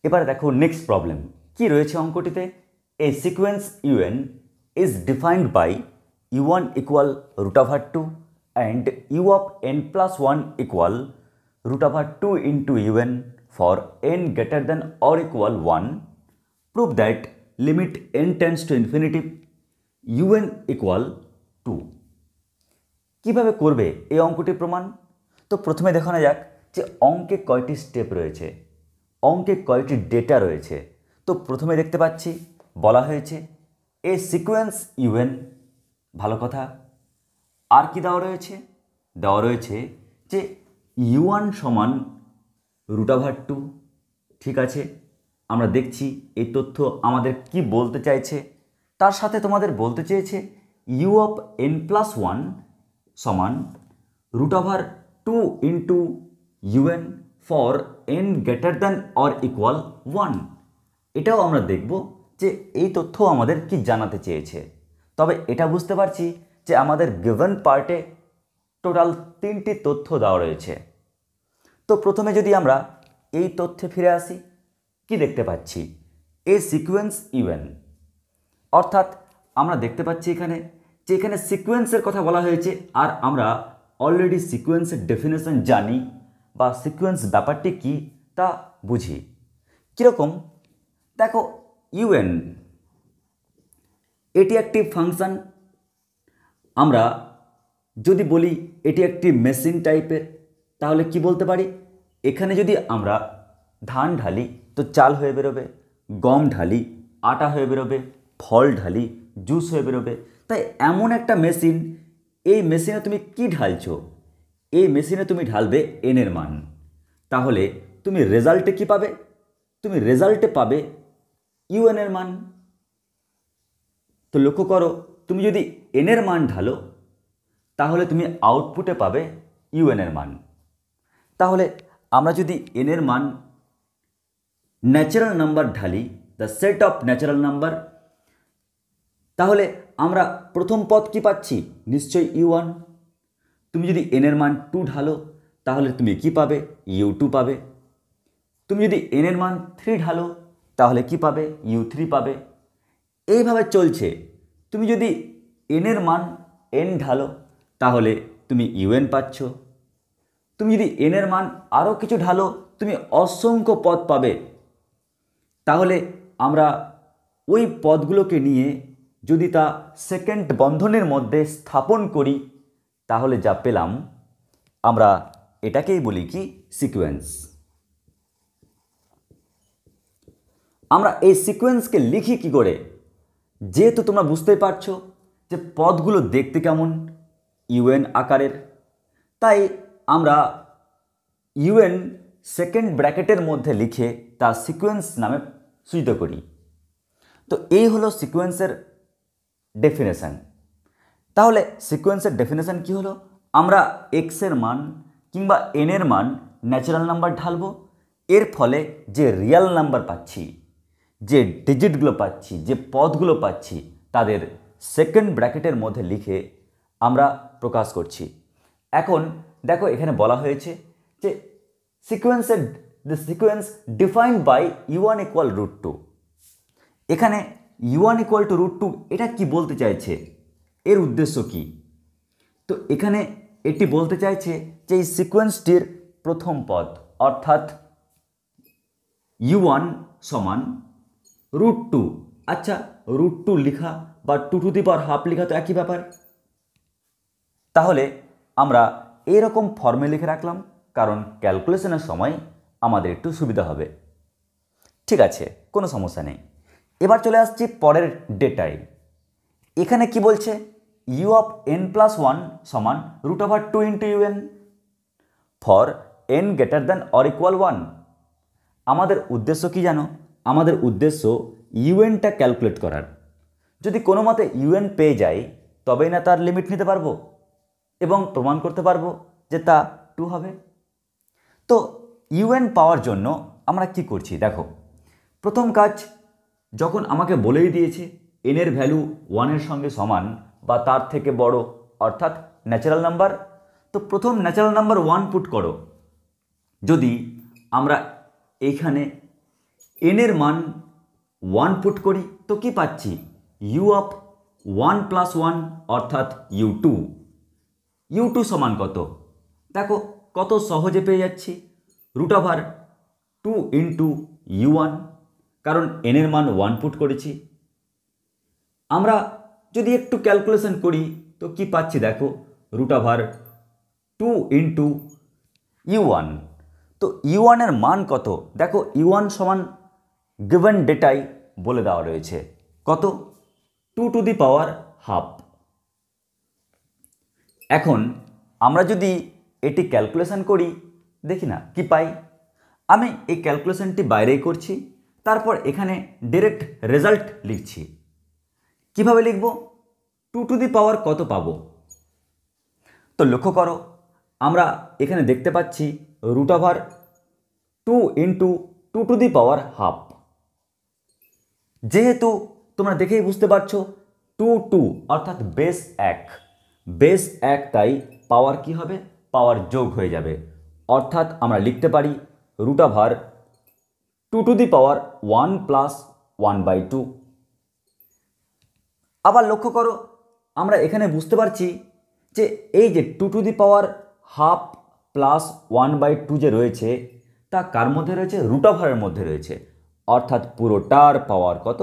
এবারে দেখো next problem কি রয়েছে অঙ্কটিতে। A sequence U N is defined by u1 equal √2 and u of n+1 equal √2 into un for n greater than or equal 1। Prove that limit n tends to infinity un equal 2। কীভাবে করবে এই অঙ্কটি প্রমাণ? তো প্রথমে দেখানো যাক যে অঙ্কে কয়টি স্টেপ রয়েছে, অঙ্কে কয়টি ডেটা রয়েছে। তো প্রথমে দেখতে পাচ্ছি বলা হয়েছে এ সিকোয়েন্স ইউএন, ভালো কথা। আর কি দেওয়া রয়েছে? দেওয়া রয়েছে যে u1 সমান √2। ঠিক আছে, আমরা দেখছি এই তথ্য আমাদের কি বলতে চাইছে। তার সাথে তোমাদের বলতে চেয়েছে u অফ n+1 সমান √2 into un for n greater than or equal 1। এটাও আমরা দেখব যে এই তথ্য আমাদের কি জানাতে চেয়েছে। তবে এটা বুঝতে পারছি যে আমাদের গিভেন পার্টে টোটাল 3টি তথ্য দেওয়া রয়েছে। তো প্রথমে যদি আমরা এই তথ্যে ফিরে আসি, কি দেখতে পাচ্ছি? এ সিকোয়েন্স ইউএন, অর্থাৎ আমরা দেখতে পাচ্ছি এখানে যে এখানে সিকোয়েন্সের কথা বলা হয়েছে। আর আমরা অলরেডি সিকোয়েন্সের ডেফিনেশন জানি বা সিকোয়েন্স ব্যাপারটি কি তা বুঝি। কীরকম? দেখো ইউএন এটি একটি ফাংশন। আমরা যদি বলি এটি একটি মেশিন টাইপের, তাহলে কি বলতে পারি? এখানে যদি আমরা ধান ঢালি তো চাল হয়ে বেরোবে, গম ঢালি আটা হয়ে বেরোবে, ফল ঢালি জুস হয়ে বেরোবে। তাই এমন একটা মেশিন, এই মেশিনে তুমি কি ঢালছো? এই মেশিনে তুমি ঢালবে এনের মান। তাহলে তুমি রেজাল্টে কি পাবে? তুমি রেজাল্টে পাবে ইউএনের মান। তো লক্ষ্য করো, তুমি যদি এনের মান ঢালো তাহলে তুমি আউটপুটে পাবে ইউএনের মান। তাহলে আমরা যদি এনের মান natural number Dhali, the set of natural number, তাহলে আমরা প্রথম পদ কি পাচ্ছি? নিশ্চয়ই u1। তুমি যদি এনের মান 2 ঢালো তাহলে তুমি কি পাবে? u2 পাবে। তুমি যদি এনের মান 3 ঢালো তাহলে কি পাবে? u3 পাবে। এইভাবে চলছে। তুমি যদি এনের মান n ঢালো তাহলে তুমি un পাচ্ছ। তুমি যদি এনের মান আরও কিছু ঢালো তুমি অসংখ্য পদ পাবে। তাহলে আমরা ওই পদগুলোকে নিয়ে যদি তা সেকেন্ড বন্ধনের মধ্যে স্থাপন করি তাহলে যা পেলাম আমরা এটাকেই বলি কি? সিকোয়েন্স। আমরা এই সিকোয়েন্সকে লিখি কি করে? যেহেতু তোমরা বুঝতেই পারছো যে পদগুলো দেখতে কেমন, ইউএন আকারের, তাই আমরা ইউএন সেকেন্ড ব্র্যাকেটের মধ্যে লিখে তা সিকোয়েন্স নামে সূচিত করি। তো এই হলো সিকোয়েন্সের ডেফিনেশন। তাহলে সিকোয়েন্সের ডেফিনেশন কি হলো? আমরা এক্সের মান কিংবা এনের মান ন্যাচারাল নাম্বার ঢালবো, এর ফলে যে রিয়াল নাম্বার পাচ্ছি, যে ডিজিটগুলো পাচ্ছি, যে পদগুলো পাচ্ছি তাদের সেকেন্ড ব্র্যাকেটের মধ্যে লিখে আমরা প্রকাশ করছি। এখন দেখো এখানে বলা হয়েছে যে the sequence defined by u1 equal √2। এখানে u1 ইকুয়াল টু √2 এটা কি বলতে চাইছে? এর উদ্দেশ্য কি? তো এখানে এটি বলতে চাইছে যে এই সিকোয়েন্সটির প্রথম পদ অর্থাৎ u1 সমান √2। আচ্ছা, √2 লিখা বা 2^½ লিখা তো একই ব্যাপার। তাহলে আমরা এরকম ফর্মে লিখে রাখলাম, কারণ ক্যালকুলেশনের সময় আমাদের একটু সুবিধা হবে। ঠিক আছে, কোনো সমস্যা নেই। এবার চলে আসছি পরের ডেটায়। এখানে কি বলছে? u অফ n+1 সমান √2 into un for n greater than or equal 1। আমাদের উদ্দেশ্য কি জানো? আমাদের উদ্দেশ্য ইউএনটা ক্যালকুলেট করার। যদি কোনো মতে ইউএন পেয়ে যাই তবেই না তার লিমিট নিতে পারবো এবং প্রমাণ করতে পারবো যে তা 2 হবে। তো ইউএন পাওয়ার জন্য আমরা কি করছি দেখো। প্রথম কাজ, যখন আমাকে বলেই দিয়েছে এনের ভ্যালু 1-এর সঙ্গে সমান বা তার থেকে বড় অর্থাৎ ন্যাচারাল নাম্বার, তো প্রথম ন্যাচারাল নাম্বার 1 পুট করো। যদি আমরা এইখানে এন এর মান 1 পুট করি তো কি পাচ্ছি ইউ অফ 1 প্লাস 1 অর্থাৎ ইউ টু সমান কত দেখো কত সহজে পেয়ে যাচ্ছি রুট ওভার 2 ইন্টু u1 কারণ এন এর মান 1 পুট করেছি। আমরা যদি একটু ক্যালকুলেশন করি তো কি পাচ্ছি দেখো রুট ওভার 2 ইন্টু u1 তো u1 এর মান কত দেখো u1 সমান গিভেন ডেটায় বলে দেওয়া রয়েছে কত 2 টু দি পাওয়ার হাফ। এখন আমরা যদি এটি ক্যালকুলেশন করি দেখি না কি পাই আমি এই ক্যালকুলেশনটি বাইরেই করছি তারপর এখানে ডাইরেক্ট রেজাল্ট লিখছি কিভাবে লিখব 2 টু দি পাওয়ার কত পাবো তো লক্ষ্য করো আমরা এখানে দেখতে পাচ্ছি root over 2 into 2 to the power half যেহেতু তোমরা দেখেই বুঝতে পারছো 2 অর্থাৎ বেস 1 তাই পাওয়ার কি হবে পাওয়ার যোগ হয়ে যাবে অর্থাৎ আমরা লিখতে পারি root over 2 to the power 1 plus 1/2। আবার লক্ষ্য করো আমরা এখানে বুঝতে পারছি যে এই যে 2 to the power half plus 1/2 যে রয়েছে তা কার মধ্যে রয়েছে রুট ওভারের মধ্যে রয়েছে অর্থাৎ পুরোটার পাওয়ার কত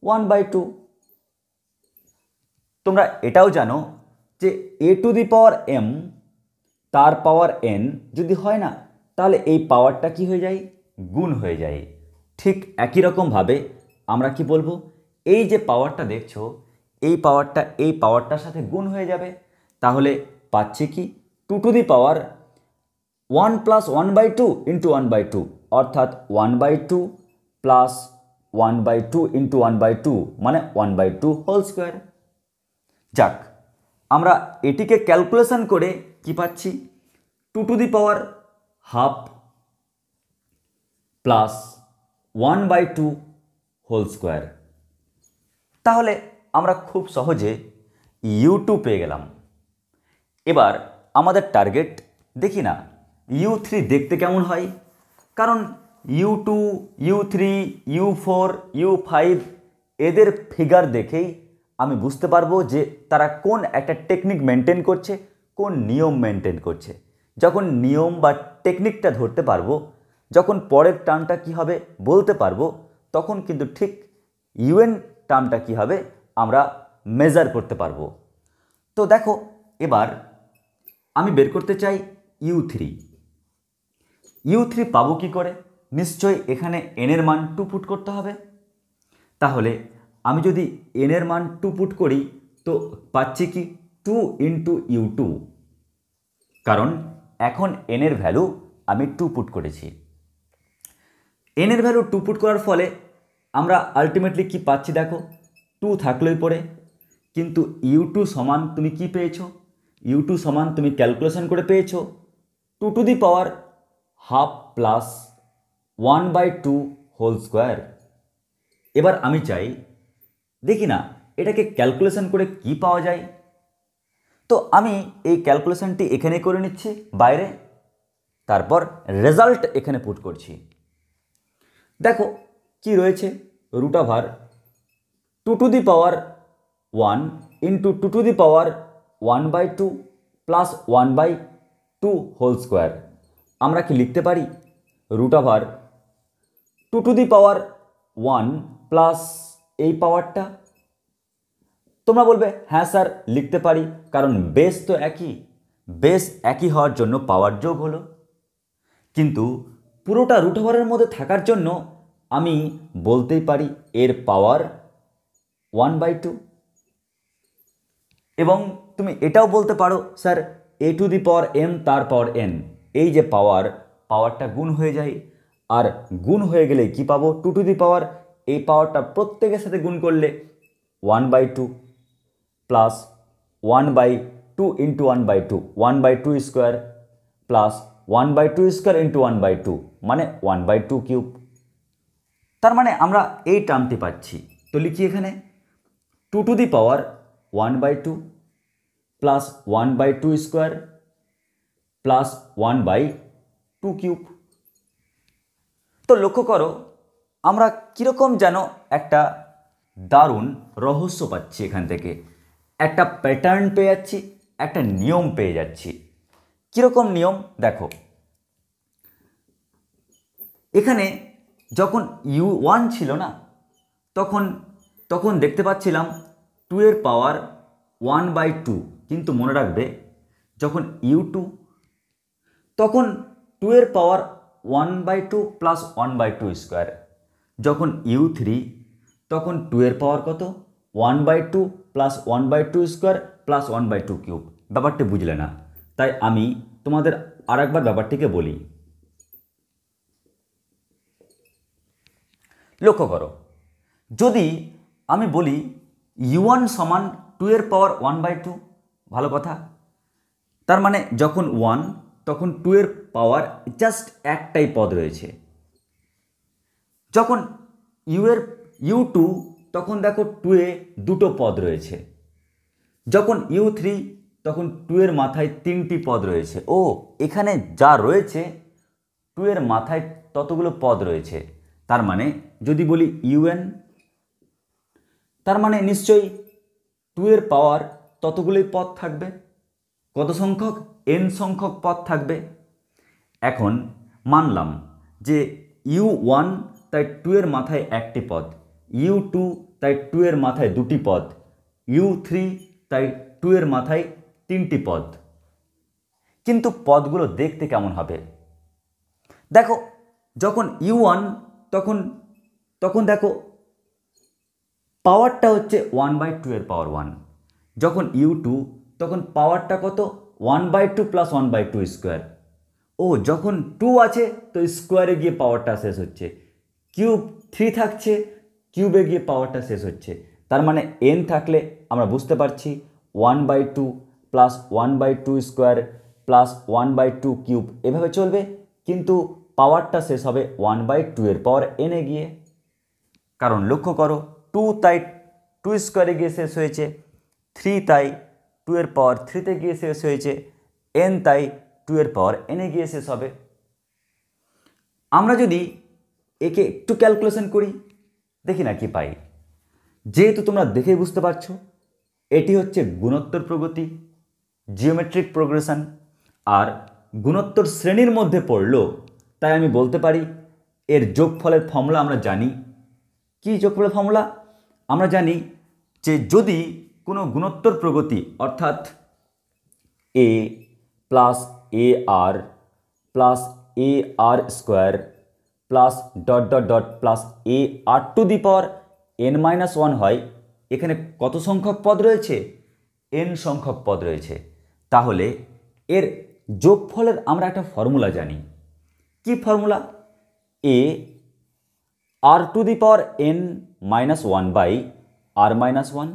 1/2। তোমরা এটাও জানো যে a to the power m তার পাওয়ার n যদি হয় না তাহলে এই পাওয়ারটা কি হয়ে যায় গুণ হয়ে যায় ঠিক একই রকমভাবে আমরা কি বলবো এই যে পাওয়ারটা দেখছো এই পাওয়ারটার সাথে গুণ হয়ে যাবে তাহলে পাচ্ছি কি 2 to the power 1 plus 1/2 into 1/2 অর্থাৎ 1/2 প্লাস 1/2 ইন্টু 1/2 মানে 1/2 হোল স্কোয়ার। যাক আমরা এটিকে ক্যালকুলেশন করে কি পাচ্ছি 2 to the power half plus 1/2 whole square তাহলে আমরা খুব সহজে u2 পেয়ে গেলাম। এবার আমাদের টার্গেট দেখি না u3 দেখতে কেমন হয় কারণ u2 u3 u4 u5 এদের ফিগার দেখেই আমি বুঝতে পারবো যে তারা কোন একটা টেকনিক মেনটেন করছে কোন নিয়ম মেনটেন করছে। যখন নিয়ম বা টেকনিকটা ধরতে পারবো যখন পরের টার্মটা কি হবে বলতে পারবো তখন কিন্তু ঠিক ইউএন টার্মটা কি হবে আমরা মেজার করতে পারবো। তো দেখো এবার আমি বের করতে চাই u3 পাবো কি করে নিশ্চয়ই এখানে n এর মান 2 পুট করতে হবে তাহলে আমি যদি n এর মান 2 পুট করি তো পাচ্ছি কি 2 ইন্টু u2 কারণ এখন n এর ভ্যালু আমি 2 পুট করেছি n এর ভ্যালু 2 পুট করার ফলে আমরা আলটিমেটলি কি পাচ্ছি দেখো 2 থাকলেই পরে কিন্তু u2 সমান তুমি কি পেয়েছো u2 সমান তুমি ক্যালকুলেশন করে পেয়েছো 2 to the power half plus 1/2 whole square. এবার আমি চাই দেখি না এটাকে ক্যালকুলেশন করে কি পাওয়া যায় তো আমি এই ক্যালকুলেশনটি এখানে করে নিচ্ছি বাইরে তারপর রেজাল্ট এখানে পুট করছি দেখো কি রয়েছে root over 2 to the power 1 into 2 to the power 1/2 plus 1/2 whole square আমরা কি লিখতে পারি root over 2 to the power 1 plus এই পাওয়ারটা তোমরা বলবে হ্যাঁ স্যার লিখতে পারি কারণ বেস তো একই হওয়ার জন্য পাওয়ার যোগ হলো কিন্তু পুরোটা রুট ওভারের মধ্যে থাকার জন্য আমি বলতেই পারি এর পাওয়ার 1/2 এবং তুমি এটাও বলতে পারো sir a to the power m তার পাওয়ার n এই যে পাওয়ারটা গুণ হয়ে যায় আর গুণ হয়ে গেলে কি পাবো 2 টু দি পাওয়ার এই পাওয়ারটা প্রত্যেকের সাথে গুণ করলে 1/2 plus 1/2 into 1/2 1/2 square plus 1/2 square into 1/2 মানে 1/2 কিউব তার মানে আমরা এই টার্মটি পাচ্ছি তো লিখি এখানে 2 to the power 1/2 plus 1/2 square plus 1/2 cube. তো লক্ষ্য করো আমরা কীরকম যেন একটা দারুণ রহস্য পাচ্ছি, এখান থেকে একটা প্যাটার্ন পেয়ে যাচ্ছি, একটা নিয়ম পেয়ে যাচ্ছি। কীরকম নিয়ম দেখো, এখানে যখন u1 ছিল না, তখন তখন দেখতে পাচ্ছিলাম 2 এর পাওয়ার 1/2, কিন্তু মনে রাখবে যখন u2 তখন 2 এর পাওয়ার 1/2 প্লাস 1/2 স্কোয়ার, যখন u3 তখন 2 এর পাওয়ার কত 1/2 প্লাস 1/2 স্কোয়ার প্লাস 1/2 কিউব। ব্যাপারটি বুঝলে না, তাই আমি তোমাদের আর একবার ব্যাপারটিকে বলি। লক্ষ্য করো, যদি আমি বলি u1 সমান 2 এর পাওয়ার 1/2, ভালো কথা, তার মানে যখন 1 তখন 2 এর পাওয়ার জাস্ট একটাই পদ রয়েছে। যখন u2 তখন দেখো 2 এ দুটো পদ রয়েছে। যখন u3 তখন 2 এর মাথায় 3টি পদ রয়েছে। ও, এখানে যা রয়েছে 2 এর মাথায় ততগুলো পদ রয়েছে। তার মানে যদি বলি un, তার মানে নিশ্চয়ই 2 এর পাওয়ার ততগুলোই পদ থাকবে। কত সংখ্যক? n সংখ্যক পদ থাকবে। এখন মানলাম যে u1 তাই 2 এর মাথায় একটি পদ, u2 তাই 2 এর মাথায় দুটি পদ, u3 তাই 2 এর মাথায় 3টি পদ। কিন্তু পদগুলো দেখতে কেমন হবে দেখো, যখন u1 তখন দেখো পাওয়ারটা হচ্ছে 1/2 এর পাওয়ার 1, যখন u2 তখন পাওয়ারটা কত 1/2 প্লাস 1/2 স্কোয়ার। ও, যখন 2 আছে তো স্কোয়ারে গিয়ে পাওয়ারটা শেষ হচ্ছে, কিউব 3 থাকছে, কিউবে গিয়ে পাওয়ারটা শেষ হচ্ছে। তার মানে n থাকলে আমরা বুঝতে পারছি 1/2 প্লাস 1/2 স্কোয়ার প্লাস 1/2 কিউব এভাবে চলবে, কিন্তু পাওয়ারটা শেষ হবে 1/2 এর পাওয়ার n এ গিয়ে। কারণ লক্ষ্য করো 2 তাই 2 স্কোয়ারে গিয়ে শেষ হয়েছে, 3 তাই 2 এর পাওয়ার 3তে গিয়ে শেষ হয়েছে, n তাই 2 এর পাওয়ার n এ গিয়ে শেষ হবে। আমরা যদি একে একটু ক্যালকুলেশন করি, দেখি না কি পাই। যেহেতু তোমরা দেখেই বুঝতে পারছো এটি হচ্ছে গুণোত্তর প্রগতি, জিওমেট্রিক প্রোগ্রেশন, আর গুণোত্তর শ্রেণীর মধ্যে পড়লো, তাই আমি বলতে পারি এর যোগফলের ফর্মুলা আমরা জানি। কি যোগফলের ফর্মুলা? আমরা জানি যে যদি কোনো গুণোত্তর প্রগতি অর্থাৎ a plus ar plus ar square plus dot dot dot plus ar two the power n-1 হয়, এখানে কত সংখ্যক পদ রয়েছে? n সংখ্যক পদ রয়েছে। তাহলে এর যোগফলের আমরা একটা ফর্মুলা জানি। কি formula? a r to the power n-1 by r-1।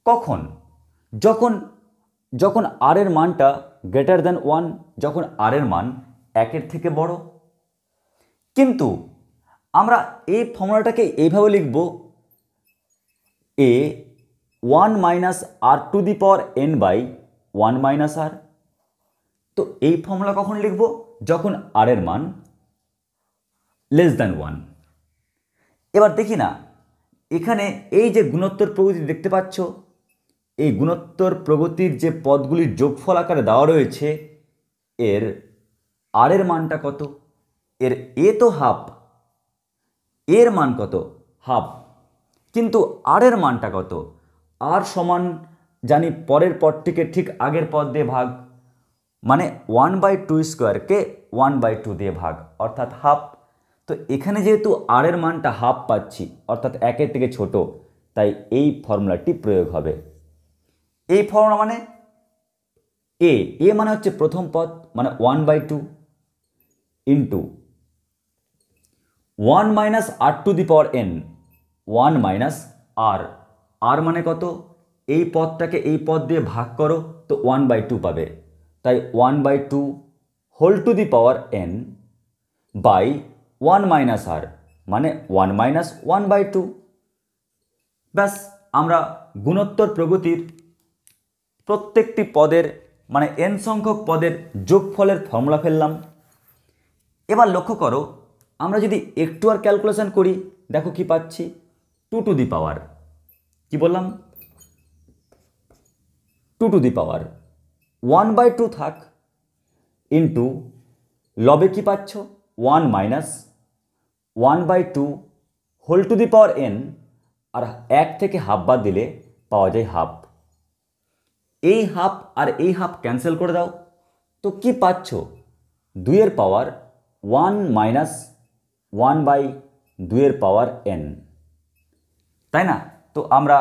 কখন? যখন r এর মানটা গ্রেটার দ্যান 1, যখন r এর মান 1-এর থেকে বড়। কিন্তু আমরা এই ফর্মুলাটাকে এইভাবে লিখব, a 1 minus r to the power n by 1 minus r। তো এই ফর্মুলা কখন লিখব? যখন r এর মান লেস দ্যান 1। এবার দেখি না, এখানে এই যে গুণোত্তর প্রগতি দেখতে পাচ্ছ, এই গুণোত্তর প্রগতির যে পদগুলির যোগফল আকারে দেওয়া রয়েছে, এর আর এর মানটা কত? এর এ তো হাফ, এর মান কত? হাফ। কিন্তু আর এর মানটা কত? আর সমান জানি পরের পদটিকে ঠিক আগের পদ দিয়ে ভাগ, মানে 1/2 স্কোয়ারকে 1/2 দিয়ে ভাগ, অর্থাৎ হাফ। তো এখানে যেহেতু আর এর মানটা হাফ পাচ্ছি, অর্থাৎ 1-এর থেকে ছোট, তাই এই ফর্মুলাটি প্রয়োগ হবে। এই ফর্মুলা মানে এ মানে হচ্ছে প্রথম পদ, মানে 1/2 into 1 minus R to the power n, 1 minus R মানে কত? এই পদটাকে এই পদ দিয়ে ভাগ করো তো 1/2 পাবে, তাই 1/2 whole to the power n by 1 minus R, মানে 1 মাইনাস 1/2। ব্যাস, আমরা গুণোত্তর প্রগতির প্রত্যেকটি পদের মানে n সংখ্যক পদের যোগফলের ফর্মুলা ফেললাম। এবার লক্ষ্য করো, আমরা যদি একটু আর ক্যালকুলেশন করি, দেখো কি পাচ্ছি, 2 টু দি পাওয়ার, কি বললাম, 2 টু দি পাওয়ার 1/2 থাক, ইন্টু লবে কি পাচ্ছ 1 minus 1/2 whole to the power n, আর 1 থেকে হাফ বাদ দিলে পাওয়া যায় হাফ। এই হাফ আর এই হাফ ক্যান্সেল করে দাও, তো কি পাচ্ছ, 2 এর পাওয়ার 1 মাইনাস 1/2 এর পাওয়ার n, তাই না? তো আমরা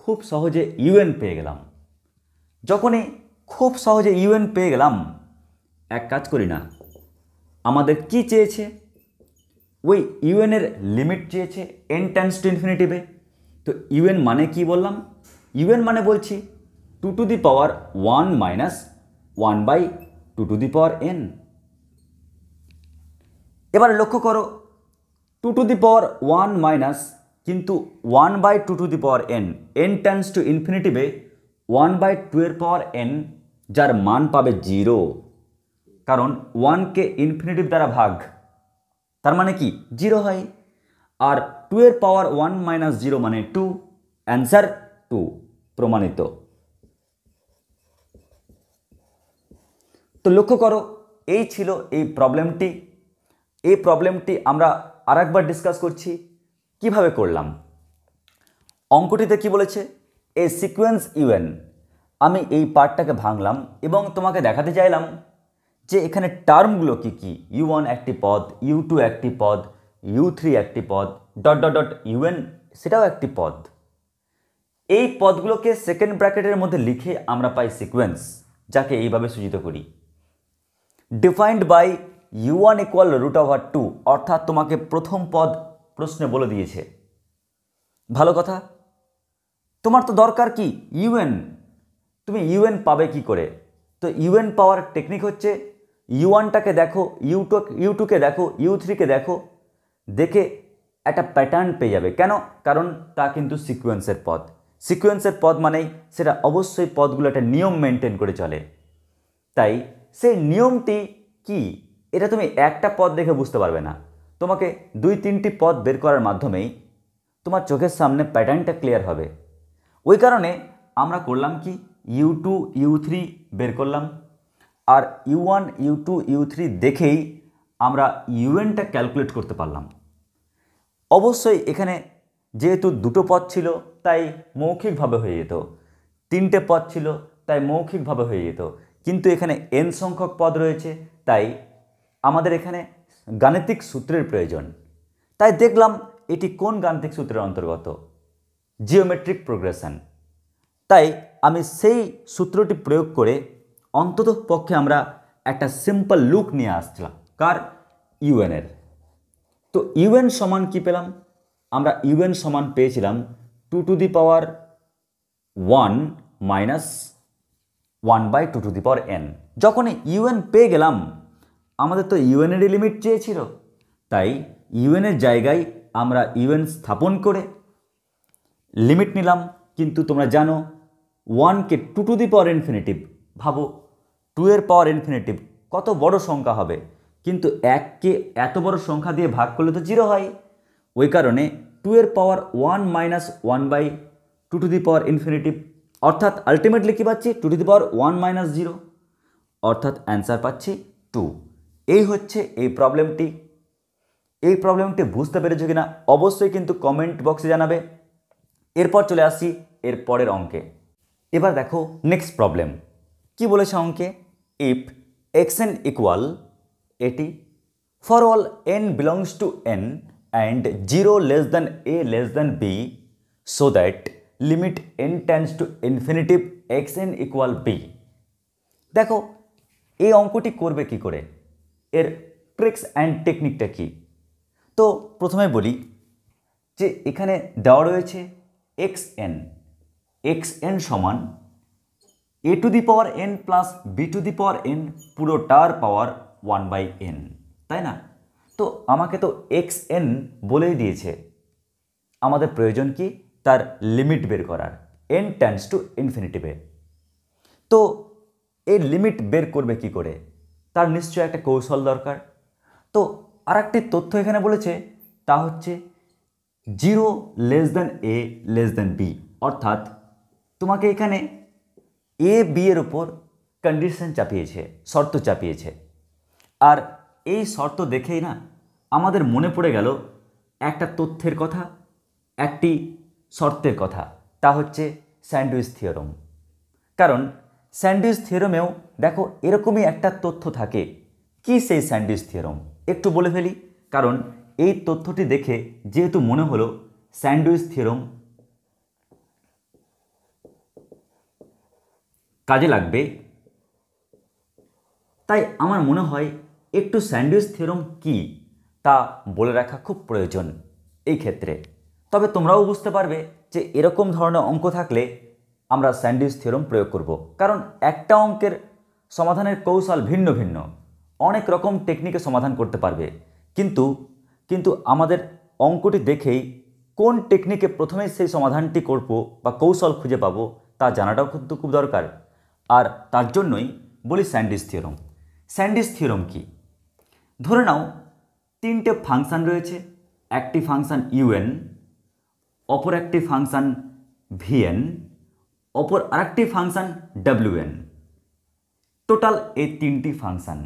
খুব সহজে ইউএন পেয়ে গেলাম। যখনই খুব সহজে ইউএন পেয়ে গেলাম, এক কাজ করি না, আমাদের কি চেয়েছে, ওই ইউএনের লিমিট চেয়েছে n টেন্ডস টু ইনফিনিটিভে। তো ইউএন মানে কি বললাম, ইউএন মানে বলছি 2 to the power 1 minus 1/2 to the power n। এবার লক্ষ্য করো, 2 টু দি পাওয়ার 1 মাইনাস কিন্তু 1/2 to the power n, n tends to ইনফিনিটিভে 1/2 এর পাওয়ার n, যার মান পাবে 0, কারণ 1কে ইনফিনিটিভ দ্বারা ভাগ, তার মানে কি 0 হয়। আর 2 এর পাওয়ার 1 মাইনাস 0 মানে 2, অ্যান্সার 2, প্রমাণিত। তো লক্ষ্য করো, এই ছিল এই প্রবলেমটি। এই প্রবলেমটি আমরা আরেকবার ডিসকাস করছি, কিভাবে করলাম। অঙ্কটিতে কি বলেছে, এ সিকোয়েন্স ইউএন, আমি এই পার্টটাকে ভাঙলাম এবং তোমাকে দেখাতে চাইলাম যে এখানে টার্মগুলো কি কি, u1 একটি পদ, u2 একটি পদ, u3 একটি পদ, ডট ডট ডট un সেটাও একটি পদ। এই পদগুলোকে সেকেন্ড ব্র্যাকেটের মধ্যে লিখে আমরা পাই সিকোয়েন্স, যাকে এইভাবে সূচিত করি, ডিফাইন্ড বাই u1 ইকুয়াল √2, অর্থাৎ তোমাকে প্রথম পদ প্রশ্নে বলে দিয়েছে। ভালো কথা, তোমার তো দরকার কি ইউএন, তুমি ইউএন পাবে কি করে? তো ইউএন পাওয়ার টেকনিক হচ্ছে, u1টাকে দেখো, u2কে দেখো, u3কে দেখো, দেখে একটা প্যাটার্ন পেয়ে যাবে। কেন? কারণ তা কিন্তু সিকোয়েন্সের পদ। সিকোয়েন্সের পদ মানেই সেটা অবশ্যই পদগুলো একটা নিয়ম মেনটেন করে চলে। তাই সেই নিয়মটি কি, এটা তুমি একটা পদ দেখে বুঝতে পারবে না, তোমাকে 2-3টি পদ বের করার মাধ্যমেই তোমার চোখের সামনে প্যাটার্নটা ক্লিয়ার হবে। ওই কারণে আমরা করলাম কি, u2 u3 বের করলাম, আর u1 u2 u3 দেখেই আমরা ইউএনটা ক্যালকুলেট করতে পারলাম। অবশ্যই এখানে যেহেতু দুটো পদ ছিল তাই মৌখিকভাবে হয়ে যেত, 3টে পদ ছিল তাই মৌখিকভাবে হয়ে যেত, কিন্তু এখানে n সংখ্যক পদ রয়েছে, তাই আমাদের এখানে গাণিতিক সূত্রের প্রয়োজন। তাই দেখলাম এটি কোন গাণিতিক সূত্রের অন্তর্গত, জিওমেট্রিক প্রোগ্রেশন। তাই আমি সেই সূত্রটি প্রয়োগ করে অন্তত পক্ষে আমরা একটা সিম্পল লুক নিয়ে আসছিলাম, কার, ইউএনের। তো ইউএন সমান কি পেলাম, আমরা ইউএন সমান পেয়েছিলাম 2 to the power 1 minus 1/2 to the power n। যখন ইউএন পেয়ে গেলাম, আমাদের তো ইউএনেরই লিমিট চেয়েছিল, তাই ইউএনের জায়গায় আমরা ইউএন স্থাপন করে লিমিট নিলাম। কিন্তু তোমরা জানো 1কে 2 টু দি পাওয়ার ইনফিনিটিভ, ভাবো 2 এর পাওয়ার ইনফিনিটিভ কত বড় সংখ্যা হবে, কিন্তু 1কে এত বড় সংখ্যা দিয়ে ভাগ করলে তো 0 হয়। ওই কারণে 2 এর পাওয়ার 1 minus 1/2 to the power infinitive, অর্থাৎ আলটিমেটলি কী পাচ্ছি, 2 টু দি পাওয়ার 1 মাইনাস 0, অর্থাৎ অ্যান্সার পাচ্ছি 2। এই হচ্ছে এই প্রবলেমটি। এই প্রবলেমটি বুঝতে পেরেছো কিনা অবশ্যই কিন্তু কমেন্ট বক্সে জানাবে। এরপর চলে আসছি এর পরের অঙ্কে। এবার দেখো নেক্সট প্রবলেম কি বলেছে অঙ্কে, ইফ xn ইকুয়াল এটি for all n belongs to n and 0 less than a less than b so that limit n tends to infinitive xn equal b। দেখো এই অঙ্কটি করবে কি করে, এর ট্রিক্স অ্যান্ড টেকনিকটা কি। তো প্রথমে বলি যে এখানে দেওয়া রয়েছে xn সমান a to the power n plus b to the power n পুরোটার পাওয়ার 1/n, তাই না? তো আমাকে তো xn বলেই দিয়েছে, আমাদের প্রয়োজন কি, তার লিমিট বের করার, n টেন্ডস টু ইনফিনিটিভে। তো এই লিমিট বের করবে কি করে, তার নিশ্চয়ই একটা কৌশল দরকার। তো আর একটি তথ্য এখানে বলেছে, তা হচ্ছে 0 less than A less than B, অর্থাৎ তোমাকে এখানে এ বি এর উপর কন্ডিশন চাপিয়েছে, শর্ত চাপিয়েছে। আর এই শর্ত দেখেই না আমাদের মনে পড়ে গেল একটা তথ্যের কথা, একটি শর্তের কথা, তা হচ্ছে স্যান্ডউইচ থিওরেম। কারণ স্যান্ডউইচ থিওরেমেও দেখো এরকমই একটা তথ্য থাকে। কি সেই স্যান্ডউইচ থিওরেম একটু বলে ফেলি, কারণ এই তথ্যটি দেখে যেহেতু মনে হলো স্যান্ডউইচ থিওরেম কাজে লাগবে, তাই আমার মনে হয় একটু স্যান্ডউইচ থিওরেম কি তা বলে রাখা খুব প্রয়োজন এই ক্ষেত্রে। তবে তোমরাও বুঝতে পারবে যে এরকম ধরনের অঙ্ক থাকলে আমরা স্যান্ডউইচ থিওরেম প্রয়োগ করব, কারণ একটা অঙ্কের সমাধানের কৌশল ভিন্ন ভিন্ন, অনেক রকম টেকনিকে সমাধান করতে পারবে। কিন্তু আমাদের অঙ্কটি দেখেই কোন টেকনিকে প্রথমেই সেই সমাধানটি করব বা কৌশল খুঁজে পাবো তা জানাটাও কিন্তু খুব দরকার। আর তার জন্যই বলি স্যান্ডউইচ থিওরেম। স্যান্ডউইচ থিওরেম কি? ধরে নাও তিনটে ফাংশান রয়েছে, একটি ফাংশান ইউএন, অপর একটি ফাংশান ভিএন, অপর আরেকটি ফাংশান ডাব্লিউএন, টোটাল এই তিনটি ফাংশান।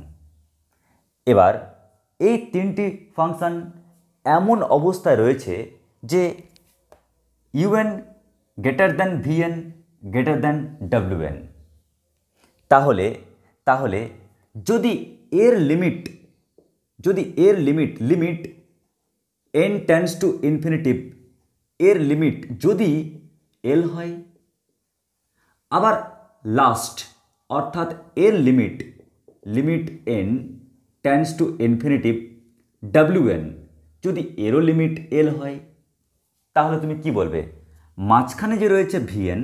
এবার এই তিনটি ফাংশান এমন অবস্থায় রয়েছে যে U N greater than V N greater than W N. তাহলে যদি এর limit n tends to infinitive, এর লিমিট যদি এল হয়, আবার লাস্ট অর্থাৎ এর limit n tends to infinitive W N যদি এরও লিমিট এল হয়, তাহলে তুমি কি বলবে? মাঝখানে যে রয়েছে ভিএন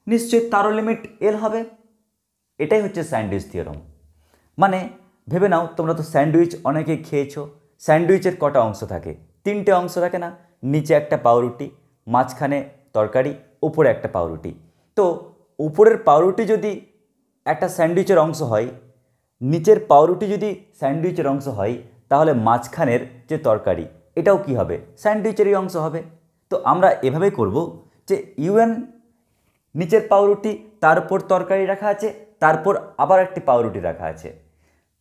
নিশ্চয়ই তারও লিমিট এল হবে। এটাই হচ্ছে স্যান্ডউইচ থিওরেম। মানে ভেবে নাও, তোমরা তো স্যান্ডউইচ অনেকেই খেয়েছো। স্যান্ডউইচের কটা অংশ থাকে? তিনটে অংশ থাকে না? নিচে একটা পাউরুটি, মাঝখানে তরকারি, উপরে একটা পাউরুটি। তো উপরের পাউরুটি যদি একটা স্যান্ডউইচের অংশ হয়, নিচের পাউরুটি যদি স্যান্ডউইচের অংশ হয়, তাহলে মাঝখানের যে তরকারি এটাও কি হবে? স্যান্ডউইচেরই অংশ হবে। তো আমরা এভাবেই করব যে ইউএন নিচের পাউরুটি, তার উপর তরকারি রাখা আছে, তারপর আবার একটি পাউরুটি রাখা আছে।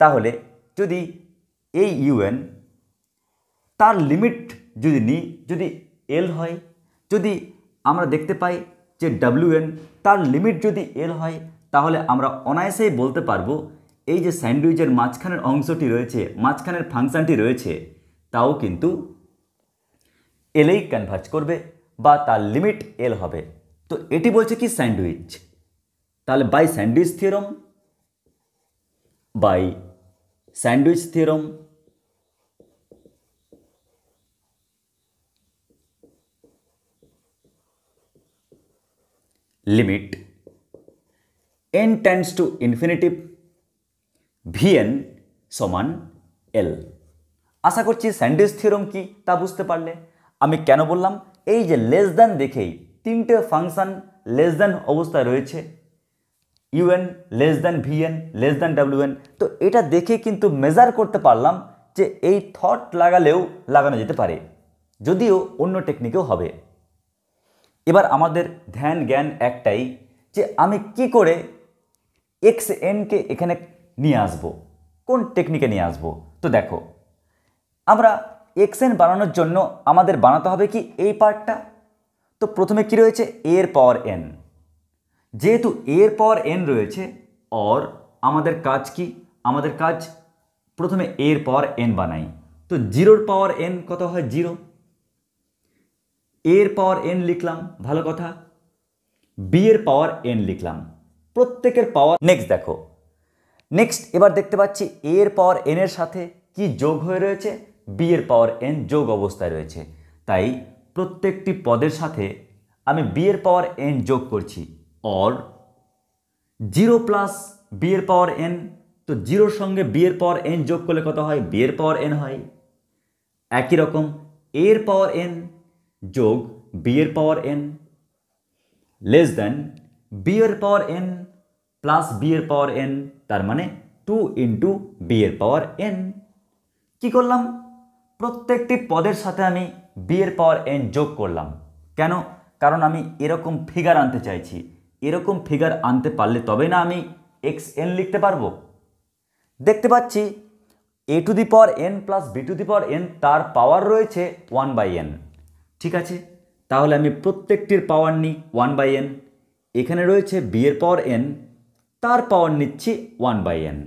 তাহলে যদি এই ইউএন তার লিমিট যদি নিই, যদি এল হয়, যদি আমরা দেখতে পাই যে ডাব্লিউএন তার লিমিট যদি এল হয়, তাহলে আমরা অনায়াসেই বলতে পারবো এই যে স্যান্ডউইচের মাঝখানের অংশটি রয়েছে, মাঝখানের ফাংশনটি রয়েছে, তাও কিন্তু এলেই কনভার্জ করবে বা তার লিমিট এল হবে। তো এটি বলছে কি স্যান্ডউইচ। তাহলে by sandwich theorem limit n tends to infinity V N L. আশা করছি স্যান্ডউইচ থিওরেম কি তা বুঝতে পারলে। আমি কেন বললাম, এই যে লেস দ্যান দেখেই তিনটে ফাংশন লেস দ্যান অবস্থায় রয়েছে, U N less than V N less than W N, তো এটা দেখে কিন্তু মেজার করতে পারলাম যে এই থট লাগানো যেতে পারে, যদিও অন্য টেকনিকেও হবে। এবার আমাদের ধ্যান জ্ঞান একটাই যে আমি কি করে এক্স এনকে এখানে নিয়ে আসব, কোন টেকনিকে নিয়ে আসব। তো দেখো, আমরা এক্স এন বানানোর জন্য আমাদের বানাতে হবে কি এই পার্টটা। তো প্রথমে কি রয়েছে? এর পাওয়ার এন। যেহেতু এর পাওয়ার এন রয়েছে, और আমাদের কাজ কি? আমাদের কাজ প্রথমে এর পাওয়ার এন বানাই। তো জিরোর পাওয়ার এন কত হয়? 0। এর পাওয়ার এন লিখলাম, ভালো কথা। বি এর পাওয়ার এন লিখলাম, প্রত্যেকের পাওয়ার। নেক্সট এবার দেখতে পাচ্ছি এর পাওয়ার এন এর সাথে কি যোগ হয়ে রয়েছে? বি এর পাওয়ার এন যোগ অবস্থায় রয়েছে। তাই প্রত্যেকটি পদের সাথে আমি বি এর পাওয়ার এন যোগ করছি, और 0 প্লাস বি এর পাওয়ার এন। তো জিরোর সঙ্গে বি এর পাওয়ার এন যোগ করলে কত হয়? বি এর পাওয়ার এন হয়। একই রকম এর পাওয়ার এন যোগ বি এর পাওয়ার এন লেস দেন বি এর পাওয়ার এন প্লাস বি এর পাওয়ার এন, তার মানে 2 ইন্টু বি এর পাওয়ার এন। কি করলাম? প্রত্যেকটি পদের সাথে আমি বি এর পাওয়ার এন যোগ করলাম। কেন? কারণ আমি এরকম ফিগার আনতে চাইছি। এরকম ফিগার আনতে পারলে তবে না আমি এক্স এন লিখতে পারবো। দেখতে পাচ্ছি A to the power N plus B to the power N তার পাওয়ার রয়েছে 1/n। ঠিক আছে, তাহলে আমি প্রত্যেকটির পাওয়ার নিই 1/n। এখানে রয়েছে বি এর পাওয়ার এন, তার পাওয়ার নিচ্ছি 1/n।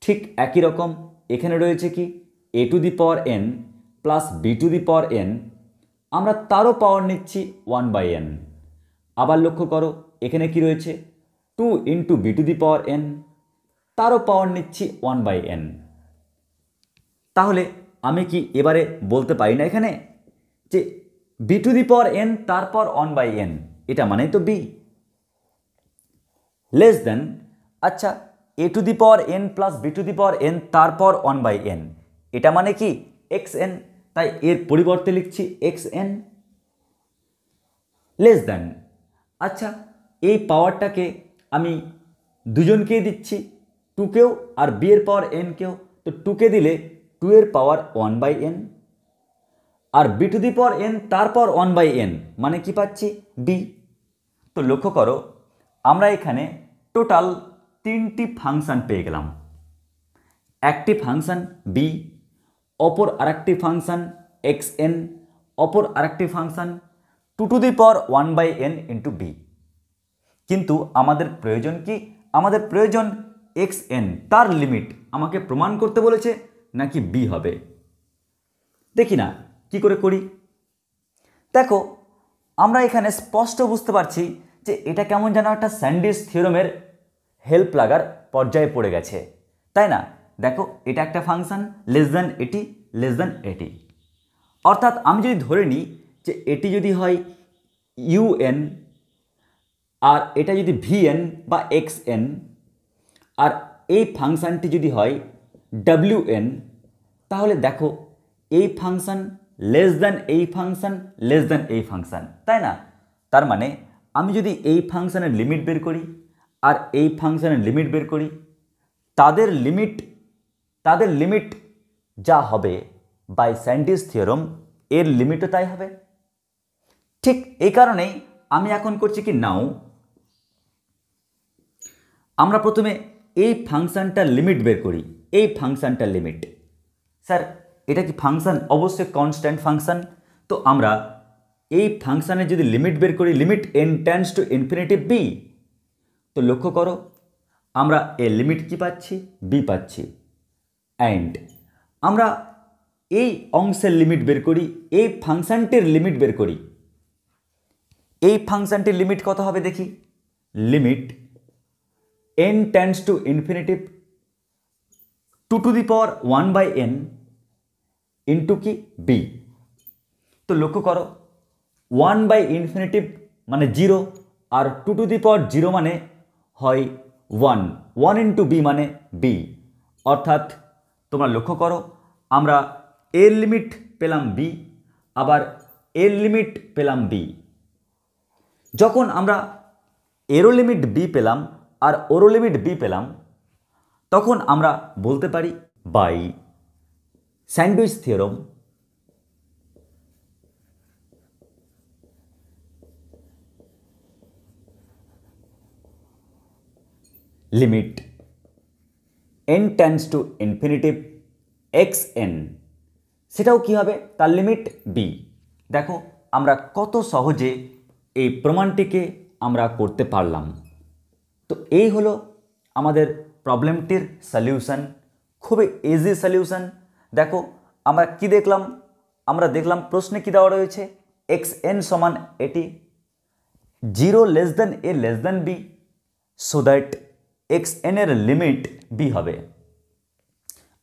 ঠিক একই রকম এখানে রয়েছে কি A to the power N plus B to the power N, আমরা তারও পাওয়ার নিচ্ছি 1/n। আবার লক্ষ্য করো এখানে কি রয়েছে 2 into B to the power N, তারও পাওয়ার নিচ্ছি 1/n। তাহলে আমি কি এবারে বলতে পারি না এখানে যে B to the power N তারপর 1/n, এটা মানেই তো বি লেস দেন। আচ্ছা, A to the power N plus B to the power N তারপর 1/n, এটা মানে কি এক্স এন, তাই এর পরিবর্তে লিখছি এক্স এন লেস দেন। আচ্ছা, এই পাওয়ারটাকে আমি দুজনকেই দিচ্ছি, টুকেও আর বি এর পাওয়ার এন কেও। তো টুকে দিলে 2 এর পাওয়ার 1/n আর B to the power N তারপর 1/n মানে কি পাচ্ছি বি। তো লক্ষ্য করো আমরা এখানে টোটাল 3টি ফাংশন পেয়ে গেলাম। একটি ফাংশন বি, অপর আরেকটি ফাংশন এক্স এন, অপর আরেকটি function 2 to the power 1/n into B. কিন্তু আমাদের প্রয়োজন কি? আমাদের প্রয়োজন এক্স এন, তার লিমিট আমাকে প্রমাণ করতে বলেছে নাকি বি হবে। দেখি না কি করে করি। দেখো আমরা এখানে স্পষ্ট বুঝতে পারছি যে এটা কেমন যেন একটা স্যান্ডিস থিওরামের হেল্প লাগার পর্যায়ে পড়ে গেছে, তাই না? দেখো এটা একটা ফাংশন লেস দ্যান এটি লেস দ্যান এটি, অর্থাৎ আমি যদি ধরে নিই যে এটি যদি হয় ইউএন আর এটা যদি ভিএন বা এক্স এন, আর এই ফাংশনটি যদি হয় ডাব্লিউএন, তাহলে দেখো এই ফাংশন লেস দ্যান এই ফাংশন লেস দ্যান এই ফাংশন, তাই না? তার মানে আমি যদি এই ফাংশনের লিমিট বের করি আর এই ফাংশনের লিমিট বের করি, তাদের লিমিট যা হবে বাই স্যান্ডিস থিওরাম এর লিমিটও তাই হবে। ঠিক এই কারণেই আমি এখন করছি কি নাও আমরা প্রথমে এই ফাংশনটার লিমিট বের করি। এই ফাংশনটার লিমিট, স্যার এটা কি ফাংশন? অবশ্যই কনস্ট্যান্ট ফাংশন। তো আমরা এই ফাংশনের যদি লিমিট বের করি, limit n tends to infinity B, তো লক্ষ্য করো আমরা এর লিমিট কি পাচ্ছি? বি পাচ্ছি। অ্যান্ড আমরা এই অংশের লিমিট বের করি, এই ফাংশনটির লিমিট বের করি। এই ফাংশনটির লিমিট কত হবে দেখি। Limit n tends to infinity 2 to the power 1/n into কি বি। তো লক্ষ্য করো 1/∞ মানে 0 আর 2 টু দি পাওয়ার 0 মানে হয় 1 ইন্টু বি মানে বি। অর্থাৎ তোমরা লক্ষ্য করো আমরা এর লিমিট পেলাম বি, আবার এর লিমিট পেলাম বি। যখন আমরা এরও লিমিট বি পেলাম আর ওরও লিমিট বি পেলাম, তখন আমরা বলতে পারি by sandwich theorem limit n tends to infinity X N, সেটাও কি হবে? তার লিমিট বি। দেখো আমরা কত সহজে এই প্রমাণটিকে আমরা করতে পারলাম। তো এই হলো আমাদের প্রবলেমটির সলিউশন, খুবই ইজি সলিউশন। দেখো আমরা কি দেখলাম? আমরা দেখলাম প্রশ্নে কি দেওয়া রয়েছে এক্স এন সমান এটি 0 less than A less than B, so that X N এর লিমিট বি হবে।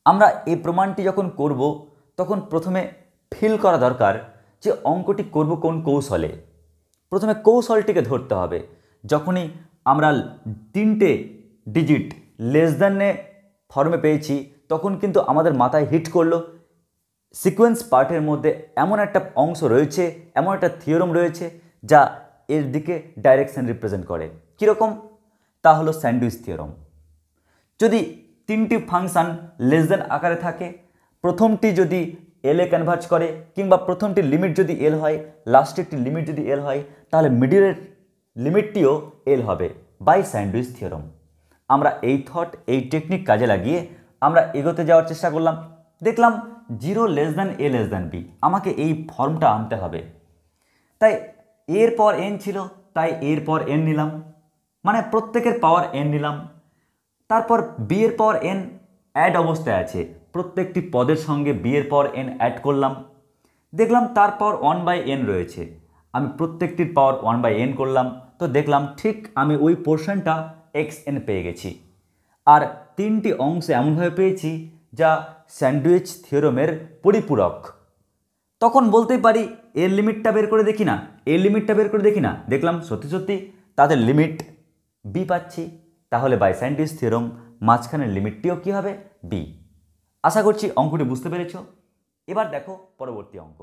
আমরা এই প্রমাণটি যখন করব তখন প্রথমে ফিল করা দরকার যে অঙ্কটি করব কোন কৌশলে। প্রথমে কৌশলটিকে ধরতে হবে। যখনই আমরা 3টে ডিজিট লেস দ্যানে ফর্মে পেয়েছি, তখন কিন্তু আমাদের মাথায় হিট করলো সিকোয়েন্স পার্টের মধ্যে এমন একটা অংশ রয়েছে, এমন একটা থিওরাম রয়েছে যা এর দিকে ডাইরেকশন রিপ্রেজেন্ট করে। কীরকম? তা হলো স্যান্ডউইচ থিওরাম। যদি 3টি ফাংশন লেস দেন আকারে থাকে, প্রথমটি যদি এল এ কনভার্জ করে কিংবা প্রথমটির লিমিট যদি এল হয়, লাস্টেরটির লিমিট যদি এল হয়, তাহলে মিডিলের লিমিটটিও এল হবে বাই স্যান্ডউইচ থিওরাম। আমরা এই থট, এই টেকনিক কাজে লাগিয়ে আমরা এগোতে যাওয়ার চেষ্টা করলাম। দেখলাম 0 less than a less than B, আমাকে এই ফর্মটা আনতে হবে। তাই এর পর এন ছিল, তাই এর পর এন নিলাম, মানে প্রত্যেকের পাওয়ার এন নিলাম। তারপর বি এর পাওয়ার এন অ্যাড অবস্থায় আছে, প্রত্যেকটি পদের সঙ্গে বি এর পাওয়ার এন অ্যাড করলাম। দেখলাম তারপর 1/n রয়েছে, আমি প্রত্যেকটির পাওয়ার 1/n করলাম। তো দেখলাম ঠিক আমি ওই পোর্শনটা xn পেয়ে গেছি। আর তিনটি অংশ এমনভাবে পেয়েছি যা স্যান্ডউইচ থিওরামের পরিপূরক। তখন বলতেই পারি এর লিমিটটা বের করে দেখি না, এর লিমিটটা বের করে দেখি না। দেখলাম সত্যি সত্যি তাদের লিমিট বি পাচ্ছি, তাহলে বাই স্যান্ডউইচ থিওরাম মাঝখানের লিমিটটিও কী হবে? বি। আশা করছি অঙ্কটি বুঝতে পেরেছ। এবার দেখো পরবর্তী অঙ্ক।